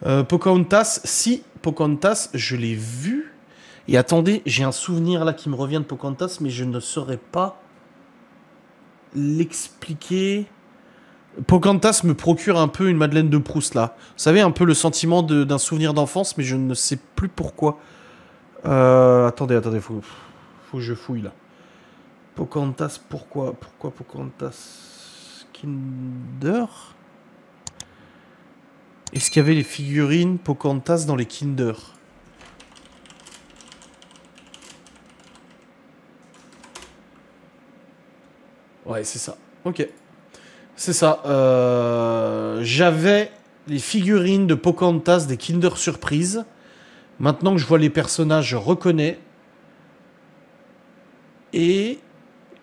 Pocahontas, si, Pocahontas, je l'ai vu. Et attendez, j'ai un souvenir là qui me revient de Pocahontas, mais je ne saurais pas l'expliquer. Pocahontas me procure un peu une Madeleine de Proust là. Vous savez, un peu le sentiment d'un souvenir d'enfance, mais je ne sais plus pourquoi. Attendez, faut que je fouille là. Pocahontas, pourquoi Pocahontas Kinder? Est-ce qu'il y avait les figurines Pocahontas dans les Kinder? Ouais, c'est ça. Ok. C'est ça. J'avais les figurines de Pocahontas des Kinder Surprise. Maintenant que je vois les personnages, je reconnais. Et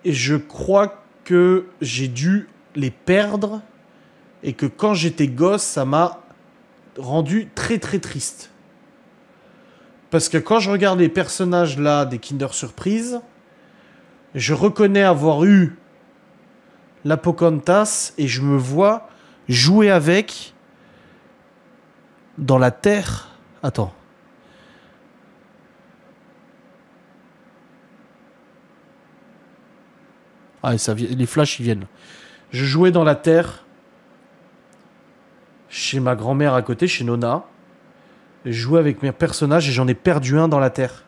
je crois que j'ai dû les perdre. Et que quand j'étais gosse, ça m'a rendu très très triste. Parce que quand je regarde les personnages là des Kinder Surprise, je reconnais avoir eu la Pocahontas et je me vois jouer avec dans la terre. Attends. Ah, les flashs ils viennent. Je jouais dans la terre chez ma grand-mère à côté, chez Nona. Je jouais avec mes personnages et j'en ai perdu un dans la terre.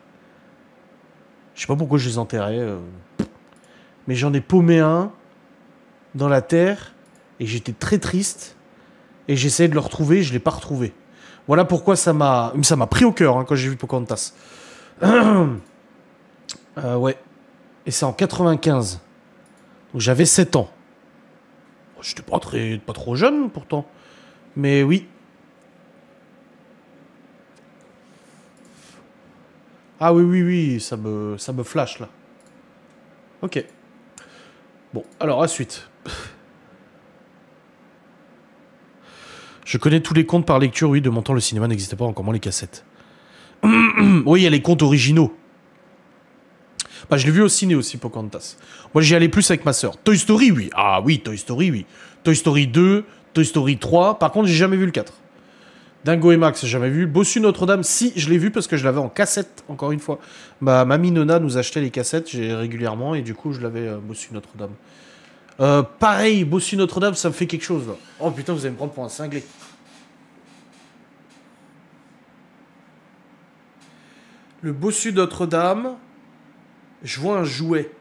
Je sais pas pourquoi je les enterrais. Mais j'en ai paumé un dans la terre et j'étais très triste. Et j'essayais de le retrouver et je l'ai pas retrouvé. Voilà pourquoi ça m'a pris au cœur hein, quand j'ai vu Pocahontas. Ouais. Et c'est en 95. Donc j'avais 7 ans. J'étais pas trop jeune pourtant. Mais oui. Ah oui, ça me flash là. Ok. Bon, alors à suite. Je connais tous les contes par lecture, oui, de mon temps le cinéma n'existait pas, encore moins les cassettes. Oui, il y a les contes originaux. Bah, je l'ai vu au ciné aussi, Pocahontas. Moi, j'y allais plus avec ma sœur. Toy Story, oui. Ah oui, Toy Story, oui. Toy Story 2, Toy Story 3. Par contre, j'ai jamais vu le 4. Dingo et Max, j'ai jamais vu. Bossu Notre-Dame, si, je l'ai vu parce que je l'avais en cassette, encore une fois. Ma mamie Nona nous achetait les cassettes régulièrement et du coup, je l'avais Bossu Notre-Dame. Pareil, Bossu Notre-Dame, ça me fait quelque chose, là. Oh putain, vous allez me prendre pour un cinglé. Le Bossu Notre-Dame, je vois un jouet.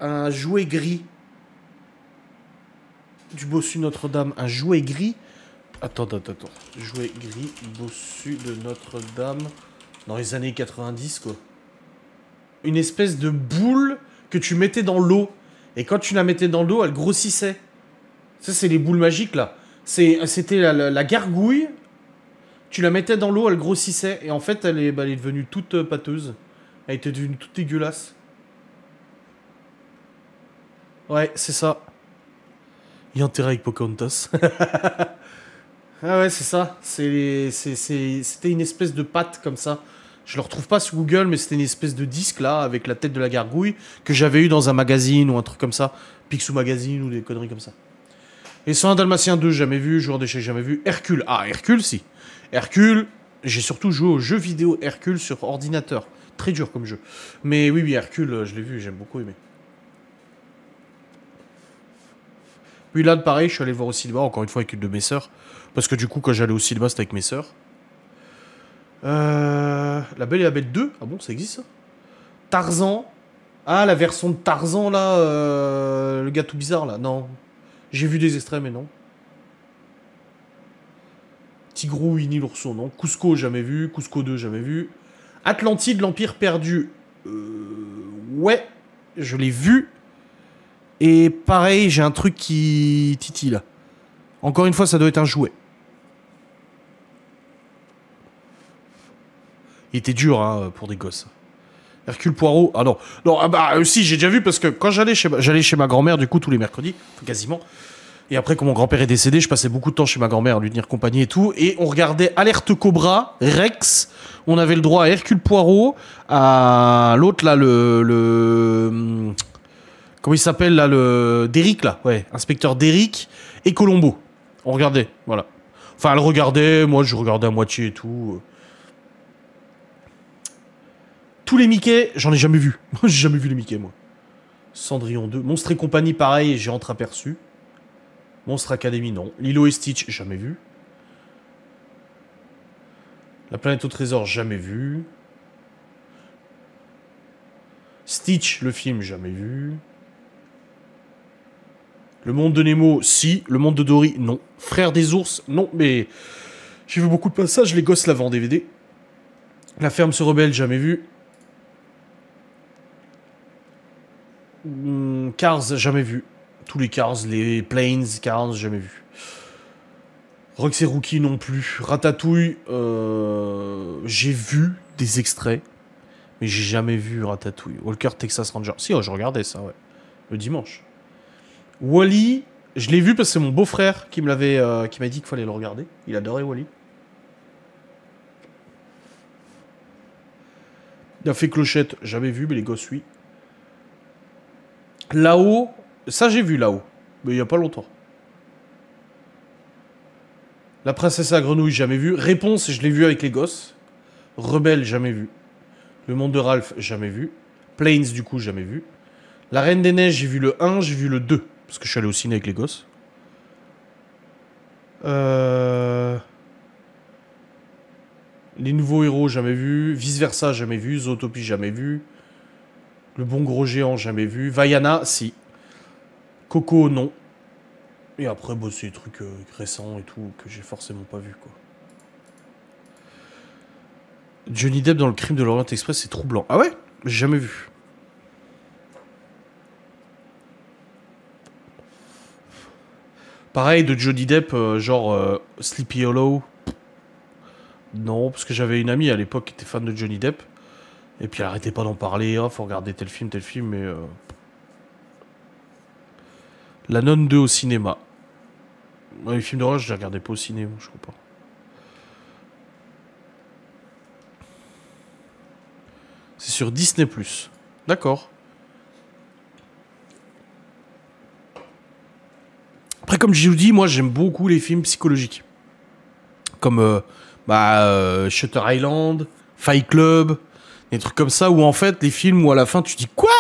Un jouet gris. Du Bossu Notre-Dame. Un jouet gris. Attends. Jouet gris, Bossu de Notre-Dame. Dans les années 90, quoi. Une espèce de boule que tu mettais dans l'eau. Et quand tu la mettais dans l'eau, elle grossissait. Ça, c'est les boules magiques, là. C'était la gargouille. Tu la mettais dans l'eau, elle grossissait. Et en fait, elle est devenue toute pâteuse. Elle était devenue toute dégueulasse. Ouais, c'est ça. Il y a intérêt avec Pocahontas. Ah ouais, c'est ça. C'était une espèce de pâte comme ça. Je le retrouve pas sur Google, mais c'était une espèce de disque là, avec la tête de la gargouille, que j'avais eu dans un magazine ou un truc comme ça. Picsou Magazine ou des conneries comme ça. Et 101 Dalmatien 2, jamais vu. Joueur d'échecs, jamais vu. Hercule. Ah, Hercule, si. Hercule, j'ai surtout joué aux jeux vidéo Hercule sur ordinateur. Très dur comme jeu. Mais oui, Hercule, je l'ai vu, j'aime beaucoup aimé. Puis là, pareil, je suis allé le voir au cinéma, encore une fois avec une de mes sœurs. Parce que du coup, quand j'allais au cinéma, c'était avec mes sœurs. La Belle et la Bête 2. Ah bon, ça existe ça? Tarzan. Ah, la version de Tarzan, là. Le gars tout bizarre, là. Non. J'ai vu des extraits, mais non. Tigrou, Winnie l'ourson, non. Cusco, jamais vu. Cusco 2, jamais vu. Atlantide, l'Empire perdu. Ouais, je l'ai vu. Et pareil, j'ai un truc qui titille, là. Encore une fois, ça doit être un jouet. Il était dur, hein, pour des gosses. Hercule Poirot. Ah non. Non, ah bah, si, j'ai déjà vu parce que quand j'allais chez ma grand-mère, du coup, tous les mercredis, quasiment. Et après, quand mon grand-père est décédé, je passais beaucoup de temps chez ma grand-mère à lui tenir compagnie et tout. Et on regardait Alerte Cobra, Rex. On avait le droit à Hercule Poirot, à l'autre, là, comment il s'appelle, là, Derrick, là. Ouais, inspecteur Derrick et Colombo. On regardait, voilà. Enfin, elle regardait, moi je regardais à moitié et tout. Tous les Mickey, j'en ai jamais vu. J'ai jamais vu les Mickey, moi. Cendrillon 2. Monstre et compagnie, pareil, j'ai entreaperçu. Monstre Academy, non. Lilo et Stitch, jamais vu. La planète au trésor, jamais vu. Stitch, le film, jamais vu. Le monde de Nemo, si. Le monde de Dory, non. Frère des ours, non. Mais j'ai vu beaucoup de passages, les gosses l'avaient en DVD. La ferme se rebelle, jamais vu. Cars, jamais vu. Tous les Cars, les Planes, Cars, jamais vu. Rox et Rookie non plus. Ratatouille, j'ai vu des extraits, mais j'ai jamais vu Ratatouille. Walker Texas Ranger. Si, oh, je regardais ça, ouais. Le dimanche. Wall-E, je l'ai vu parce que c'est mon beau-frère qui me l'avait, qui m'a dit qu'il fallait le regarder. Il adorait Wall-E. Il a fait Clochette, jamais vu, mais les gosses, oui. Là-haut, ça j'ai vu là-haut, mais il y a pas longtemps. La princesse à grenouille, jamais vu. Réponse, je l'ai vu avec les gosses. Rebelle, jamais vu. Le monde de Ralph, jamais vu. Planes, du coup, jamais vu. La Reine des Neiges, j'ai vu le 1, j'ai vu le 2. Parce que je suis allé au ciné avec les gosses. Les nouveaux héros, jamais vu. Vice versa, jamais vu. Zootopie, jamais vu. Le bon gros géant, jamais vu. Vaiana, si. Coco, non. Et après, bon, c'est des trucs récents et tout que j'ai forcément pas vu, quoi. Johnny Depp dans le crime de l'Orient Express, c'est troublant. Ah ouais? J'ai jamais vu. Pareil de Johnny Depp, genre Sleepy Hollow. Non, parce que j'avais une amie à l'époque qui était fan de Johnny Depp. Et puis elle arrêtait pas d'en parler. Oh, faut regarder tel film, mais... La Nonne 2 au cinéma. Ouais, les films d'horreur, je les regardais pas au cinéma, je crois pas. C'est sur Disney+. D'accord. Après, comme je vous dis, moi, j'aime beaucoup les films psychologiques. Comme Shutter Island, Fight Club, des trucs comme ça, où en fait, les films où à la fin, tu dis « Quoi?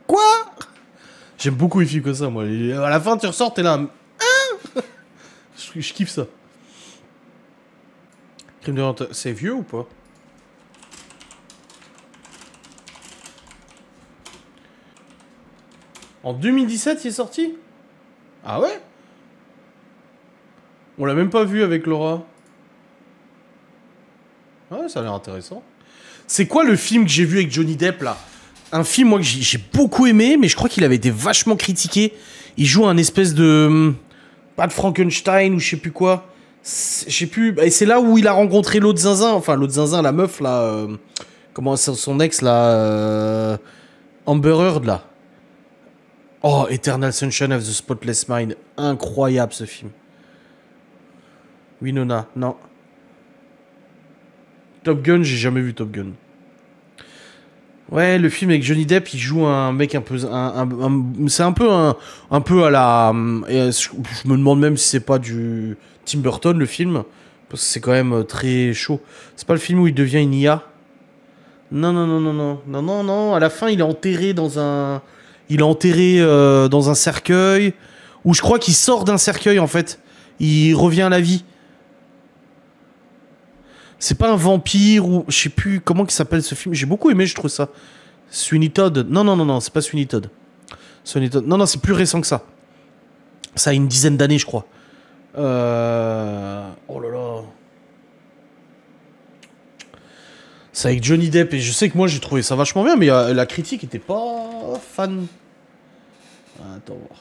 Quoi ?» J'aime beaucoup les films comme ça, moi. Et à la fin, tu ressors, t'es là... Hein? Je kiffe ça. Crime de l'Orient... C'est vieux ou pas? En 2017, il est sorti? Ah ouais? On l'a même pas vu avec Laura. Ouais, ça a l'air intéressant. C'est quoi le film que j'ai vu avec Johnny Depp, là? Un film, moi, que j'ai beaucoup aimé, mais je crois qu'il avait été vachement critiqué. Il joue un espèce de... Pas de Frankenstein ou je sais plus quoi. Je sais plus... Et c'est là où il a rencontré l'autre zinzin. Enfin, l'autre zinzin, la meuf, là... Comment son ex, là... Amber Heard, là. Oh, Eternal Sunshine of the Spotless Mind. Incroyable, ce film. Winona, non. Top Gun, j'ai jamais vu Top Gun. Ouais, le film avec Johnny Depp, il joue un mec un peu... c'est un peu à la... je me demande même si c'est pas du Tim Burton, le film. Parce que c'est quand même très chaud. C'est pas le film où il devient une IA? Non, non, non, non, non. Non, non, non. À la fin, il est enterré dans un... Il est enterré dans un cercueil. Ou je crois qu'il sort d'un cercueil, en fait. Il revient à la vie. C'est pas un vampire ou... Je sais plus comment il s'appelle ce film. J'ai beaucoup aimé, je trouve ça. Sweeney Todd. Non, non, non, non, c'est pas Sweeney Todd. Sweeney Todd. Non, non, c'est plus récent que ça. Ça a une dizaine d'années, je crois. Oh là là. C'est avec Johnny Depp. Et je sais que moi, j'ai trouvé ça vachement bien, mais la critique était pas fan. Attends voir.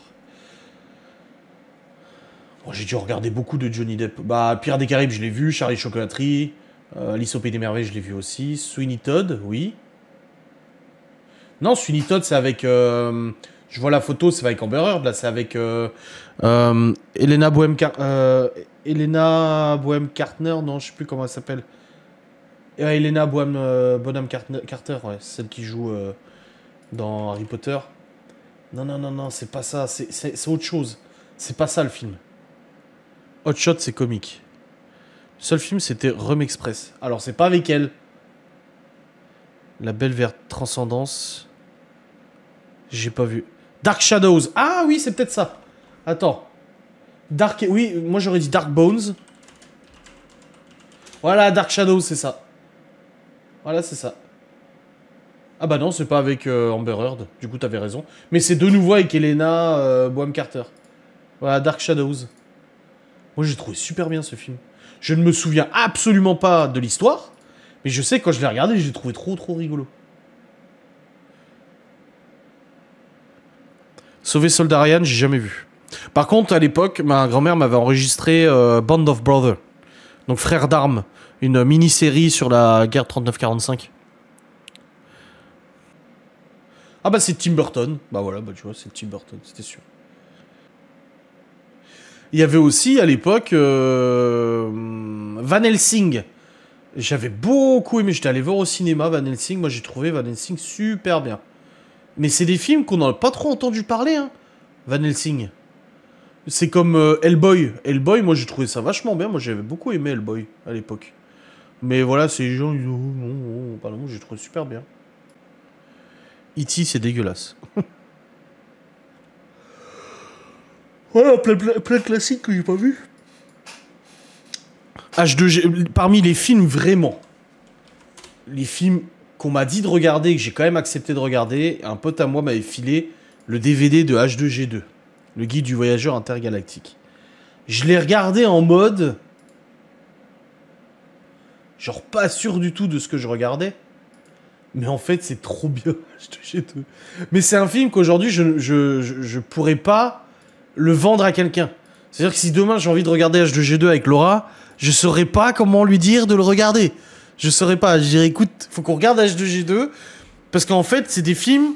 Bon, j'ai dû regarder beaucoup de Johnny Depp. Bah, Pierre des Caraïbes, je l'ai vu. Charlie Chocolaterie. Alice au Pays des Merveilles, je l'ai vu aussi. Sweeney Todd, oui. Non, Sweeney Todd, c'est avec... je vois la photo, c'est avec Amber Heard, là. C'est avec Helena Bonham Carter, non, je sais plus comment elle s'appelle. Helena Bonham Carter, ouais. Celle qui joue dans Harry Potter. Non, non, non, non, c'est pas ça. C'est autre chose. C'est pas ça, le film. Hot Shot, c'est comique. Le seul film, c'était Rum Express. Alors, c'est pas avec elle. La Belle Verte Transcendance. J'ai pas vu. Dark Shadows. Ah oui, c'est peut-être ça. Attends. Dark... Oui, moi j'aurais dit Dark Bones. Voilà, Dark Shadows, c'est ça. Voilà, c'est ça. Ah bah non, c'est pas avec Amber Heard. Du coup, t'avais raison. Mais c'est de nouveau avec Helena Bonham Carter. Voilà, Dark Shadows. Moi, j'ai trouvé super bien ce film. Je ne me souviens absolument pas de l'histoire. Mais je sais que quand je l'ai regardé, j'ai trouvé trop rigolo. Sauver Soldat Ryan, j'ai jamais vu. Par contre, à l'époque, ma grand-mère m'avait enregistré Band of Brothers. Donc Frères d'armes. Une mini-série sur la guerre 39-45. Ah bah c'est Tim Burton. Bah voilà, bah tu vois, c'est Tim Burton, c'était sûr. Il y avait aussi, à l'époque, Van Helsing. J'avais beaucoup aimé, j'étais allé voir au cinéma Van Helsing. Moi j'ai trouvé Van Helsing super bien. Mais c'est des films qu'on n'a pas trop entendu parler, hein. Van Helsing. C'est comme Hellboy. Hellboy, moi j'ai trouvé ça vachement bien. Moi j'avais beaucoup aimé Hellboy à l'époque. Mais voilà, ces gens, ils disent, oh, non, pardon, moi j'ai trouvé super bien. E.T. c'est dégueulasse. Voilà, plein de classiques que j'ai pas vu. H2G, parmi les films vraiment, les films qu'on m'a dit de regarder, que j'ai quand même accepté de regarder, un pote à moi m'avait filé le DVD de H2G2, le guide du voyageur intergalactique. Je l'ai regardé en mode... genre pas sûr du tout de ce que je regardais. Mais en fait, c'est trop bien, H2G2. Mais c'est un film qu'aujourd'hui, je pourrais pas le vendre à quelqu'un. C'est-à-dire que si demain j'ai envie de regarder H2G2 avec Laura, je saurais pas comment lui dire de le regarder. Je saurais pas. Je dirais, écoute, faut qu'on regarde H2G2. Parce qu'en fait, c'est des films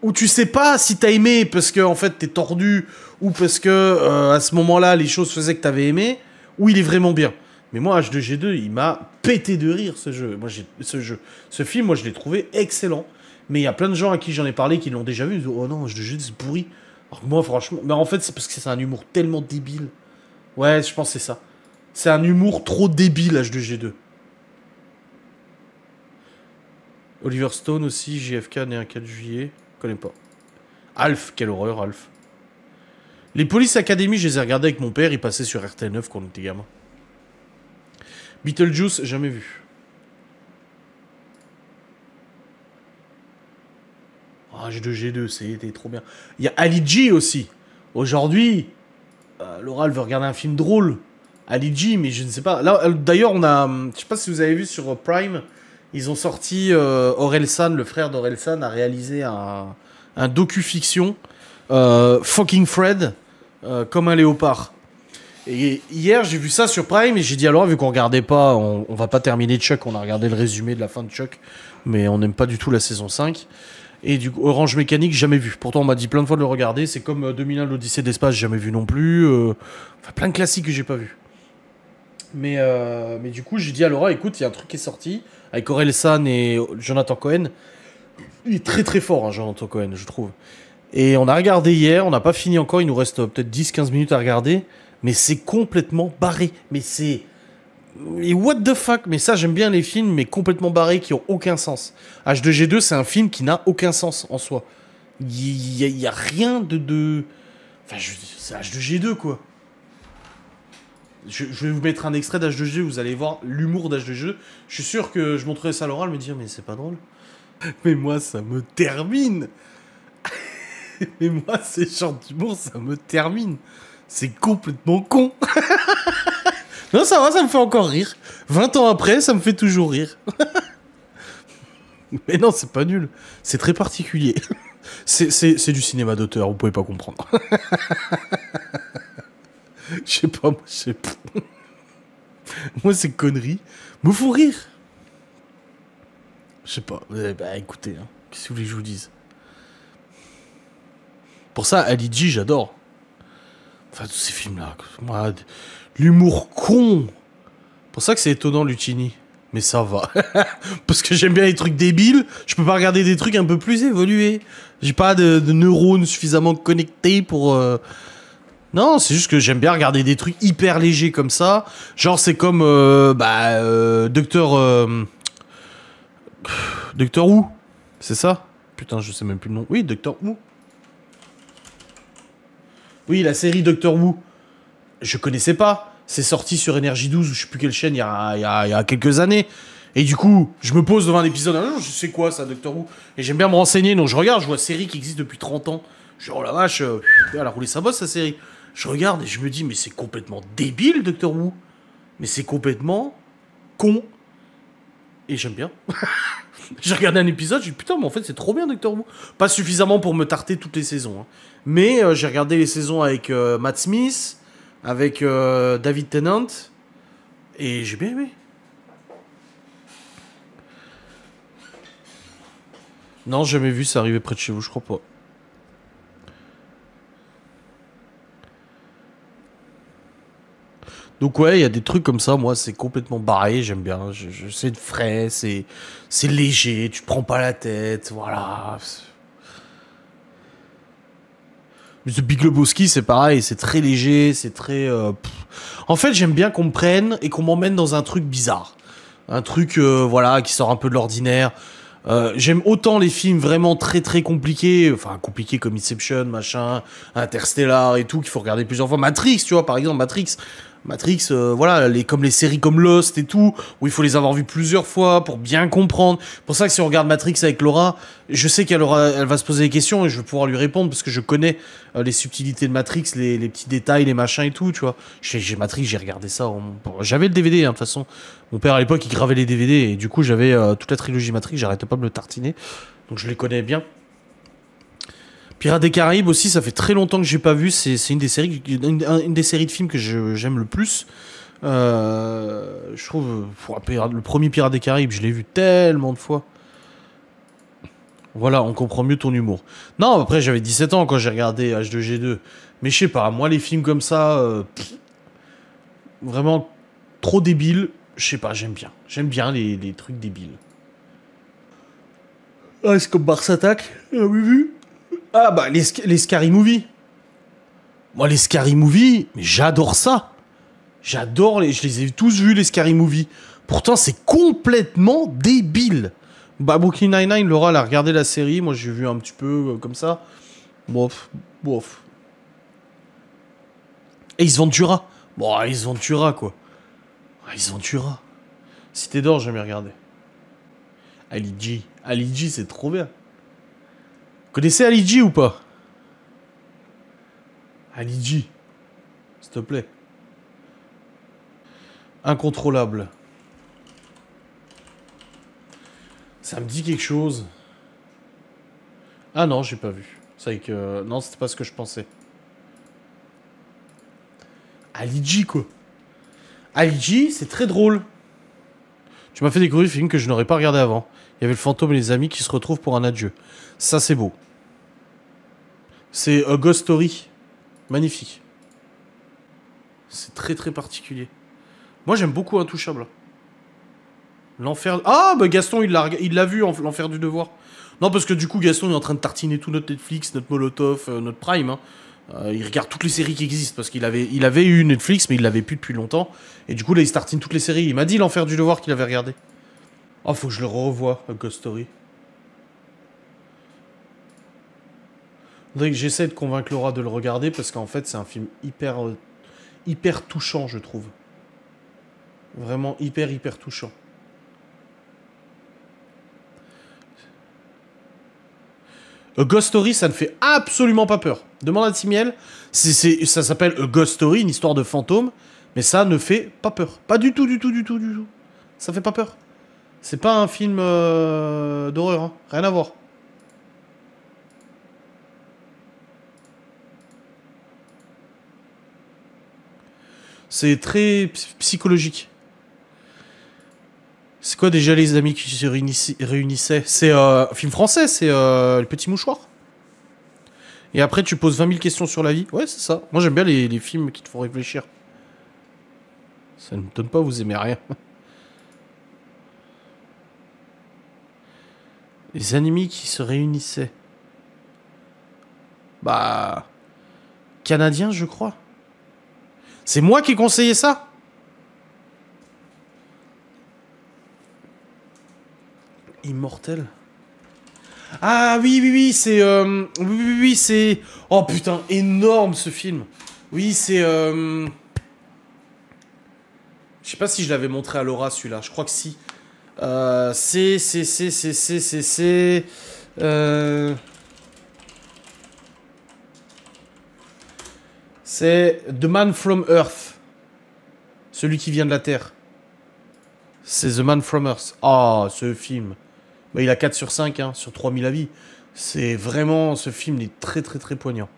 où tu sais pas si t'as aimé parce que en fait t'es tordu ou parce que à ce moment-là les choses faisaient que t'avais aimé, ou il est vraiment bien. Mais moi H2G2 il m'a pété de rire ce jeu. Moi ce film moi je l'ai trouvé excellent. Mais il y a plein de gens à qui j'en ai parlé qui l'ont déjà vu, ils disent oh non H2G2 c'est pourri. Alors que moi franchement, mais en fait c'est parce que c'est un humour tellement débile. Ouais je pense que c'est ça. C'est un humour trop débile H2G2. Oliver Stone aussi, JFK né un 4 juillet. Je connais pas. Alf, quelle horreur, Alf. Les Police Academy, je les ai regardés avec mon père, ils passaient sur RTL9 quand on était gamin. Beetlejuice, jamais vu. Ah, H2G2, c'était trop bien. Il y a Ali G aussi. Aujourd'hui, Laura, elle veut regarder un film drôle. Ali G, mais je ne sais pas. Là, d'ailleurs, on a... Je sais pas si vous avez vu sur Prime, ils ont sorti... Orelsan, le frère d'Orelsan, a réalisé un docu-fiction. Fucking Fred, comme un léopard. Et hier, j'ai vu ça sur Prime et j'ai dit alors, vu qu'on regardait pas, on va pas terminer Chuck, on a regardé le résumé de la fin de Chuck, mais on n'aime pas du tout la saison 5. Et du coup, Orange Mécanique, jamais vu. Pourtant, on m'a dit plein de fois de le regarder. C'est comme 2001, l'Odyssée de l'espace, jamais vu non plus. Enfin, plein de classiques que j'ai pas vu. Mais du coup, j'ai dit à Laura, écoute, il y a un truc qui est sorti avec Orelsan et Jonathan Cohen. Il est très très fort, hein, Jonathan Cohen, je trouve. Et on a regardé hier, on n'a pas fini encore, il nous reste peut-être 10-15 minutes à regarder. Mais c'est complètement barré. Mais c'est... Et what the fuck? Mais ça, j'aime bien les films, mais complètement barrés, qui ont aucun sens. H2G2, c'est un film qui n'a aucun sens en soi. Il y a rien de... Enfin, c'est H2G2, quoi. Je vais vous mettre un extrait d'H2G, vous allez voir l'humour d'H2G2. Je suis sûr que je montrerai ça à Laura, elle me dit, mais c'est pas drôle. Mais moi, ça me termine. Mais moi, ces genres d'humour, ça me termine. C'est complètement con. Non, ça va, ça me fait encore rire. 20 ans après, ça me fait toujours rire. Mais non, c'est pas nul. C'est très particulier. C'est du cinéma d'auteur, vous pouvez pas comprendre. Je sais pas, moi, je sais pas. Moi, ces conneries me font rire. Je sais pas. Bah, écoutez, hein. Qu'est-ce que vous voulez que je vous dise? Pour ça, Ali G, j'adore. Enfin, tous ces films-là. Moi, l'humour con. Pour ça que c'est étonnant, Lucchini. Mais ça va. Parce que j'aime bien les trucs débiles. Je peux pas regarder des trucs un peu plus évolués. J'ai pas de neurones suffisamment connectés pour... Non, c'est juste que j'aime bien regarder des trucs hyper légers comme ça. Genre, c'est comme Docteur Who. C'est ça? Putain, je sais même plus le nom. Oui, Docteur Who. Oui, la série Doctor Who. Je connaissais pas. C'est sorti sur Énergie 12 ou je sais plus quelle chaîne il y a quelques années. Et du coup, je me pose devant un épisode. Ah, je sais quoi ça, Doctor Who. Et j'aime bien me renseigner. Donc je regarde, je vois série qui existe depuis 30 ans. Je dis, oh la vache, elle a roulé sa bosse, sa série. Je regarde et je me dis, mais c'est complètement débile, Doctor Who. Mais c'est complètement con. Et j'aime bien. J'ai regardé un épisode, j'ai dit putain, mais en fait c'est trop bien Doctor Who. Pas suffisamment pour me tarter toutes les saisons. Hein. Mais j'ai regardé les saisons avec Matt Smith, avec David Tennant. Et j'ai bien aimé. Non, jamais vu ça arriver près de chez vous, je crois pas. Donc ouais, il y a des trucs comme ça, moi c'est complètement barré, j'aime bien. C'est frais, c'est léger, tu te prends pas la tête, voilà. The Big Lebowski, c'est pareil, c'est très léger, c'est très... En fait, j'aime bien qu'on me prenne et qu'on m'emmène dans un truc bizarre. Un truc, voilà, qui sort un peu de l'ordinaire. J'aime autant les films vraiment très très compliqués, enfin compliqués comme Inception, machin, Interstellar et tout, qu'il faut regarder plusieurs fois. Matrix, tu vois, par exemple, Matrix, voilà, comme les séries comme Lost et tout, où il faut les avoir vues plusieurs fois pour bien comprendre. Pour ça que si on regarde Matrix avec Laura, je sais elle va se poser des questions et je vais pouvoir lui répondre parce que je connais les subtilités de Matrix, les petits détails, les machins et tout, tu vois. J'ai Matrix, j'ai regardé ça. J'avais le DVD, hein, de toute façon. Mon père à l'époque, il gravait les DVD et du coup, j'avais toute la trilogie Matrix, j'arrêtais pas de me le tartiner. Donc je les connais bien. Pirates des Caraïbes aussi, ça fait très longtemps que j'ai pas vu. C'est une des séries, une des séries de films que j'aime le plus. Je trouve le premier Pirates des Caraïbes, je l'ai vu tellement de fois. Voilà, on comprend mieux ton humour. Non, après j'avais 17 ans quand j'ai regardé H2G2. Mais je sais pas, moi les films comme ça, vraiment trop débiles, je sais pas, j'aime bien. J'aime bien les trucs débiles. Ah, c'est comme Mars Attack, oui vu. Ah bah les Scary Movie. Moi les Scary Movie, mais j'adore ça. Je les ai tous vus les Scary Movie. Pourtant c'est complètement débile. Bah Brooklyn Nine-Nine, Laura elle a regardé la série, moi j'ai vu un petit peu comme ça. Bof, bof. Ace Ventura. Bon, Ace Ventura quoi. Ace Ventura. Cité d'or, j'ai jamais regardé. Ali G. Ali G c'est trop bien. Vous connaissez Ali G ou pas? Ali G. S'il te plaît. Incontrôlable. Ça me dit quelque chose. Ah non, j'ai pas vu. C'est vrai que... Non, c'était pas ce que je pensais. Ali G, quoi. Ali G, c'est très drôle. Tu m'as fait découvrir un film que je n'aurais pas regardé avant. Il y avait le fantôme et les amis qui se retrouvent pour un adieu. Ça, c'est beau. C'est A Ghost Story. Magnifique. C'est très très particulier. Moi, j'aime beaucoup Intouchable. L'enfer... Ah, bah Gaston, il l'a vu, l'enfer du devoir. Non, parce que du coup, Gaston est en train de tartiner tout notre Netflix, notre Molotov, notre Prime. Hein. Il regarde toutes les séries qui existent, parce qu'il avait eu Netflix, mais il l'avait plus depuis longtemps. Et du coup, là, il se tartine toutes les séries. Il m'a dit l'enfer du devoir qu'il avait regardé. Oh, faut que je le revoie, A Ghost Story. Faudrait que j'essaie de convaincre Laura de le regarder, parce qu'en fait, c'est un film hyper touchant, je trouve. Vraiment hyper touchant. A Ghost Story, ça ne fait absolument pas peur. Demande à Timiel, ça s'appelle A Ghost Story, une histoire de fantôme, mais ça ne fait pas peur. Pas du tout. Ça fait pas peur. C'est pas un film d'horreur, hein. Rien à voir. C'est très psychologique. C'est quoi déjà les amis qui se réunissaient? C'est un film français, c'est Le Petit Mouchoir. Et après, tu poses 20 000 questions sur la vie. Ouais, c'est ça. Moi, j'aime bien les films qui te font réfléchir. Ça ne me donne pas, vous aimez rien. Les ennemis qui se réunissaient. Bah... Canadiens, je crois. C'est moi qui ai conseillé ça? Immortel. Ah oui, oui, oui, c'est... Oui, oui, oui, c'est... Oh putain, énorme ce film. Oui, c'est... Je sais pas si je l'avais montré à Laura, celui-là. Je crois que si. C'est The Man from Earth. Celui qui vient de la Terre. C'est The Man from Earth. Ah, ce film. Bah, il a 4 sur 5, hein, sur 3000 avis. C'est vraiment... Ce film est très très très poignant.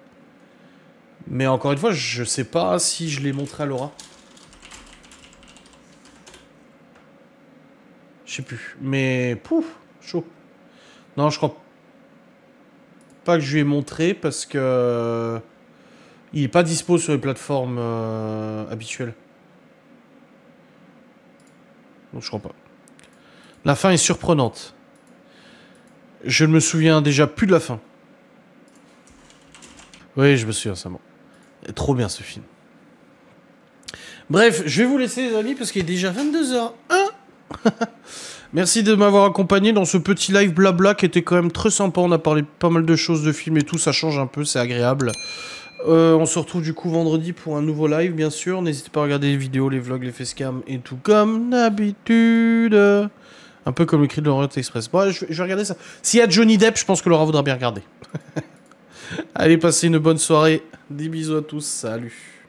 Mais encore une fois, je sais pas si je l'ai montré à Laura. Je sais plus. Mais... Pouf, chaud. Non, je crois pas que je lui ai montré parce que... Il est pas dispo sur les plateformes habituelles. Donc je crois pas. La fin est surprenante. Je ne me souviens déjà plus de la fin. Oui, je me souviens, ça bon. Trop bien ce film. Bref, je vais vous laisser les amis parce qu'il est déjà 22h01. Merci de m'avoir accompagné dans ce petit live blabla qui était quand même très sympa. On a parlé pas mal de choses, de films et tout, ça change un peu, c'est agréable. On se retrouve du coup vendredi pour un nouveau live, bien sûr. N'hésitez pas à regarder les vidéos, les vlogs, les facecam et tout comme d'habitude. Un peu comme le cri de l'Orient Express. Bon, je vais regarder ça. S'il y a Johnny Depp, je pense que Laura voudra bien regarder. Allez, passez une bonne soirée. Des bisous à tous. Salut.